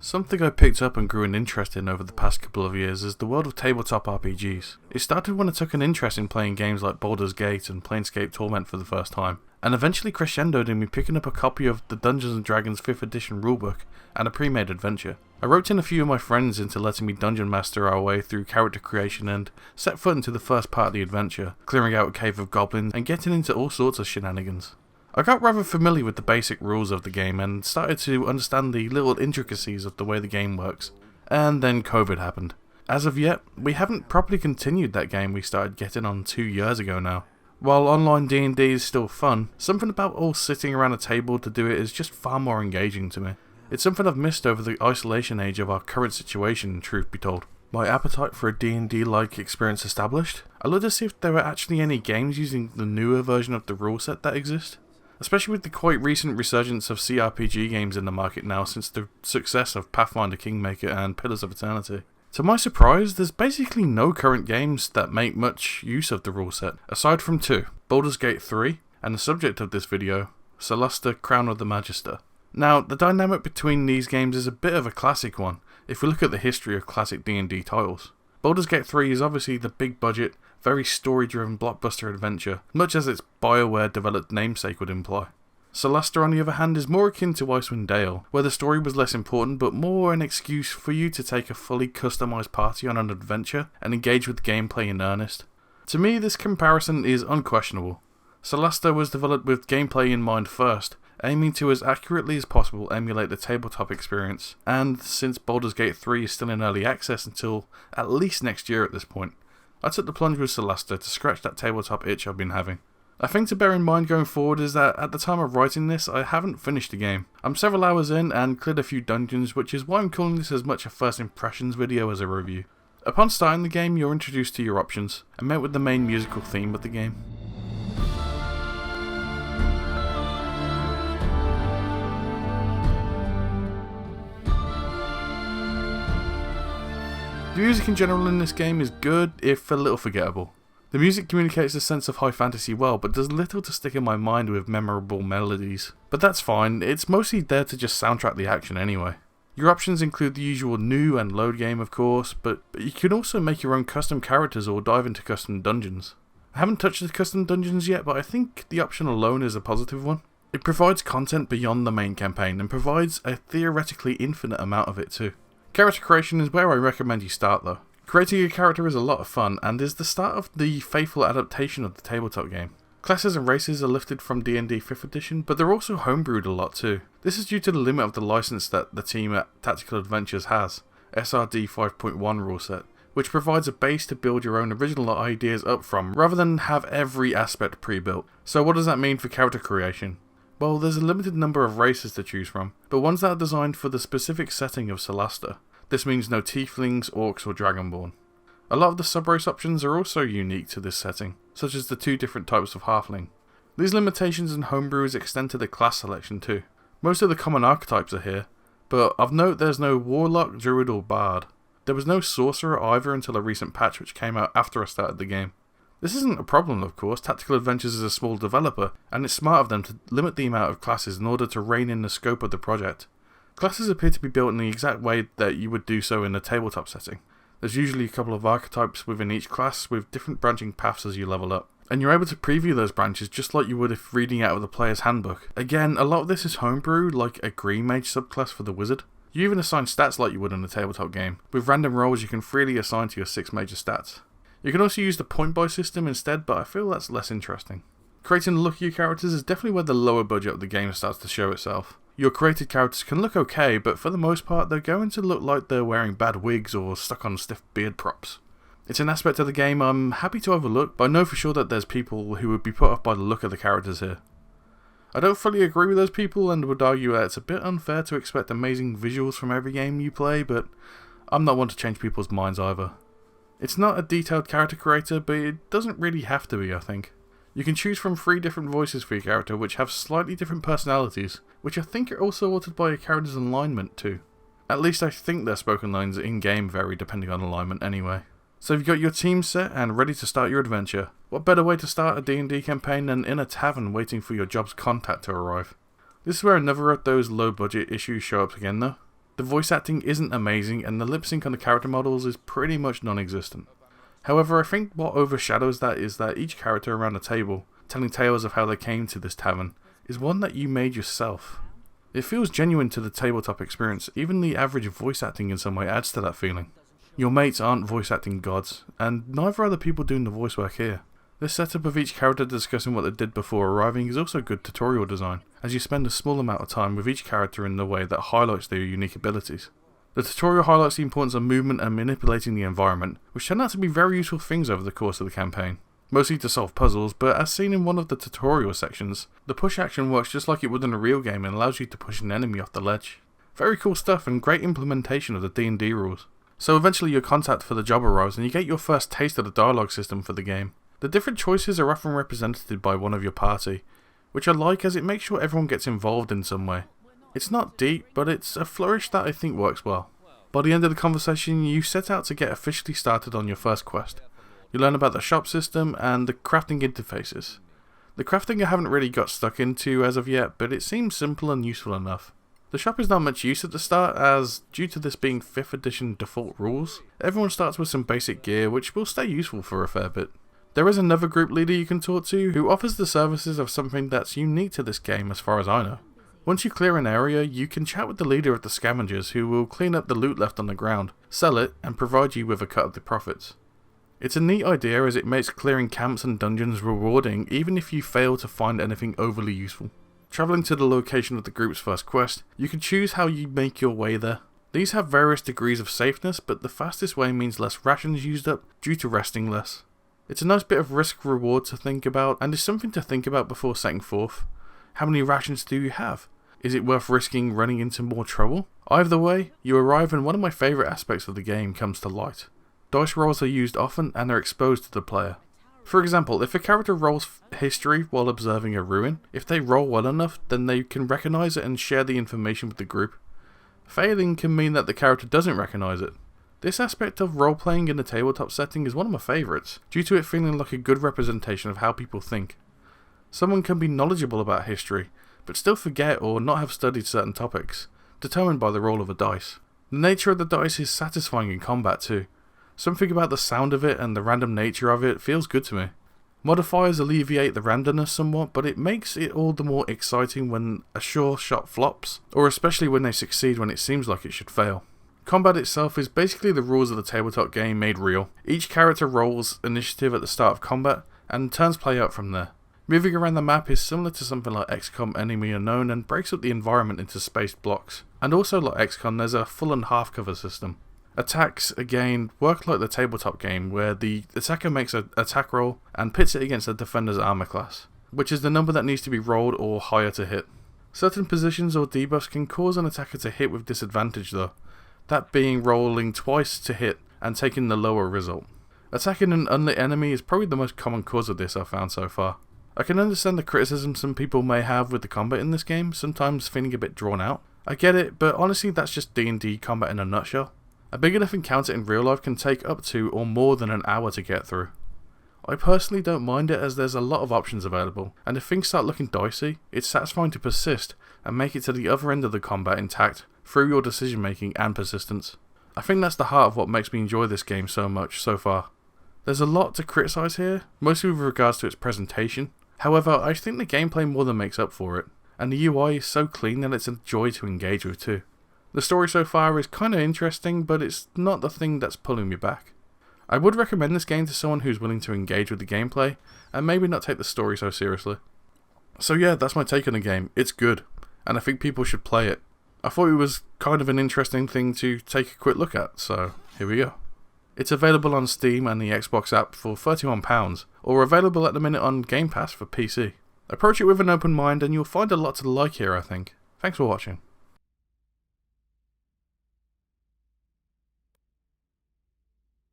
Something I picked up and grew an interest in over the past couple of years is the world of tabletop RPGs. It started when I took an interest in playing games like Baldur's Gate and Planescape Torment for the first time, and eventually crescendoed in me picking up a copy of the Dungeons & Dragons 5th edition rulebook and a pre-made adventure. I roped in a few of my friends into letting me dungeon master our way through character creation and set foot into the first part of the adventure, clearing out a cave of goblins and getting into all sorts of shenanigans. I got rather familiar with the basic rules of the game and started to understand the little intricacies of the way the game works. And then COVID happened. As of yet, we haven't properly continued that game we started getting on 2 years ago now. While online D&D is still fun, something about all sitting around a table to do it is just far more engaging to me. It's something I've missed over the isolation age of our current situation, truth be told. My appetite for a D&D-like experience established, I looked to see if there were actually any games using the newer version of the rule set that exist. Especially with the quite recent resurgence of CRPG games in the market now since the success of Pathfinder Kingmaker and Pillars of Eternity. To my surprise, there's basically no current games that make much use of the rule set, aside from two, Baldur's Gate 3, and the subject of this video, Solasta Crown of the Magister. Now, the dynamic between these games is a bit of a classic one, if we look at the history of classic D&D titles. Baldur's Gate 3 is obviously the big budget, very story-driven blockbuster adventure, much as its BioWare-developed namesake would imply. Solasta, on the other hand, is more akin to Icewind Dale, where the story was less important but more an excuse for you to take a fully customised party on an adventure and engage with the gameplay in earnest. To me, this comparison is unquestionable. Solasta was developed with gameplay in mind first, aiming to as accurately as possible emulate the tabletop experience, and since Baldur's Gate 3 is still in early access until at least next year at this point, I took the plunge with Solasta to scratch that tabletop itch I've been having. A thing to bear in mind going forward is that at the time of writing this, I haven't finished the game. I'm several hours in and cleared a few dungeons, which is why I'm calling this as much a first impressions video as a review. Upon starting the game, you're introduced to your options, and met with the main musical theme of the game. The music in general in this game is good, if a little forgettable. The music communicates a sense of high fantasy well, but does little to stick in my mind with memorable melodies. But that's fine, it's mostly there to just soundtrack the action anyway. Your options include the usual new and load game of course, but you can also make your own custom characters or dive into custom dungeons. I haven't touched the custom dungeons yet, but I think the option alone is a positive one. It provides content beyond the main campaign and provides a theoretically infinite amount of it too. Character creation is where I recommend you start though. Creating a character is a lot of fun and is the start of the faithful adaptation of the tabletop game. Classes and races are lifted from D&D 5th edition, but they're also homebrewed a lot too. This is due to the limit of the license that the team at Tactical Adventures has, SRD 5.1 rule set, which provides a base to build your own original ideas up from rather than have every aspect pre-built. So what does that mean for character creation? Well, there's a limited number of races to choose from, but ones that are designed for the specific setting of Solasta. This means no tieflings, orcs or dragonborn. A lot of the sub-race options are also unique to this setting, such as the two different types of halfling. These limitations and homebrews extend to the class selection too. Most of the common archetypes are here, but of note there's no warlock, druid or bard. There was no sorcerer either until a recent patch which came out after I started the game. This isn't a problem of course, Tactical Adventures is a small developer, and it's smart of them to limit the amount of classes in order to rein in the scope of the project. Classes appear to be built in the exact way that you would do so in a tabletop setting. There's usually a couple of archetypes within each class with different branching paths as you level up, and you're able to preview those branches just like you would if reading out of the player's handbook. Again, a lot of this is homebrew, like a green mage subclass for the wizard. You even assign stats like you would in a tabletop game. With random rolls you can freely assign to your 6 major stats. You can also use the point buy system instead, but I feel that's less interesting. Creating the look of your characters is definitely where the lower budget of the game starts to show itself. Your created characters can look okay, but for the most part they're going to look like they're wearing bad wigs or stuck on stiff beard props. It's an aspect of the game I'm happy to overlook, but I know for sure that there's people who would be put off by the look of the characters here. I don't fully agree with those people and would argue that it's a bit unfair to expect amazing visuals from every game you play, but I'm not one to change people's minds either. It's not a detailed character creator, but it doesn't really have to be, I think. You can choose from 3 different voices for your character which have slightly different personalities, which I think are also altered by your character's alignment too. At least I think their spoken lines in-game vary depending on alignment anyway. So you've got your team set and ready to start your adventure. What better way to start a D&D campaign than in a tavern waiting for your job's contact to arrive? This is where another of those low budget issues show up again though. The voice acting isn't amazing, and the lip sync on the character models is pretty much non-existent. However, I think what overshadows that is that each character around the table, telling tales of how they came to this tavern, is one that you made yourself. It feels genuine to the tabletop experience. Even the average voice acting in some way adds to that feeling. Your mates aren't voice acting gods, and neither are the people doing the voice work here. This setup of each character discussing what they did before arriving is also good tutorial design, as you spend a small amount of time with each character in the way that highlights their unique abilities. The tutorial highlights the importance of movement and manipulating the environment, which turn out to be very useful things over the course of the campaign. Mostly to solve puzzles, but as seen in one of the tutorial sections, the push action works just like it would in a real game and allows you to push an enemy off the ledge. Very cool stuff and great implementation of the D&D rules. So eventually your contact for the job arrives and you get your first taste of the dialogue system for the game. The different choices are often represented by one of your party, which I like as it makes sure everyone gets involved in some way. It's not deep, but it's a flourish that I think works well. By the end of the conversation, you set out to get officially started on your first quest. You learn about the shop system and the crafting interfaces. The crafting I haven't really got stuck into as of yet, but it seems simple and useful enough. The shop is not much use at the start, as due to this being 5th edition default rules, everyone starts with some basic gear which will stay useful for a fair bit. There is another group leader you can talk to who offers the services of something that's unique to this game as far as I know. Once you clear an area, you can chat with the leader of the scavengers who will clean up the loot left on the ground, sell it, and provide you with a cut of the profits. It's a neat idea as it makes clearing camps and dungeons rewarding even if you fail to find anything overly useful. Travelling to the location of the group's first quest, you can choose how you make your way there. These have various degrees of safeness, but the fastest way means less rations used up due to resting less. It's a nice bit of risk reward to think about, and is something to think about before setting forth. How many rations do you have? Is it worth risking running into more trouble? Either way, you arrive and one of my favourite aspects of the game comes to light. Dice rolls are used often and are exposed to the player. For example, if a character rolls history while observing a ruin, if they roll well enough, then they can recognise it and share the information with the group. Failing can mean that the character doesn't recognise it. This aspect of role-playing in a tabletop setting is one of my favourites, due to it feeling like a good representation of how people think. Someone can be knowledgeable about history, but still forget or not have studied certain topics, determined by the roll of a dice. The nature of the dice is satisfying in combat too. Something about the sound of it and the random nature of it feels good to me. Modifiers alleviate the randomness somewhat, but it makes it all the more exciting when a sure shot flops, or especially when they succeed when it seems like it should fail. Combat itself is basically the rules of the tabletop game made real. Each character rolls initiative at the start of combat, and turns play out from there. Moving around the map is similar to something like XCOM Enemy Unknown and breaks up the environment into spaced blocks. And also like XCOM, there's a full and half cover system. Attacks, again, work like the tabletop game, where the attacker makes an attack roll and pits it against the defender's armor class, which is the number that needs to be rolled or higher to hit. Certain positions or debuffs can cause an attacker to hit with disadvantage though, that being rolling twice to hit and taking the lower result. Attacking an unlit enemy is probably the most common cause of this I've found so far. I can understand the criticism some people may have with the combat in this game, sometimes feeling a bit drawn out. I get it, but honestly that's just D&D combat in a nutshell. A big enough encounter in real life can take up to or more than an hour to get through. I personally don't mind it as there's a lot of options available, and if things start looking dicey, it's satisfying to persist and make it to the other end of the combat intact through your decision making and persistence. I think that's the heart of what makes me enjoy this game so much so far. There's a lot to criticise here, mostly with regards to its presentation. However, I think the gameplay more than makes up for it, and the UI is so clean that it's a joy to engage with too. The story so far is kinda interesting, but it's not the thing that's pulling me back. I would recommend this game to someone who's willing to engage with the gameplay, and maybe not take the story so seriously. So yeah, that's my take on the game. It's good, and I think people should play it. I thought it was kind of an interesting thing to take a quick look at, so here we go. It's available on Steam and the Xbox app for £31, or available at the minute on Game Pass for PC. Approach it with an open mind and you'll find a lot to like here, I think. Thanks for watching.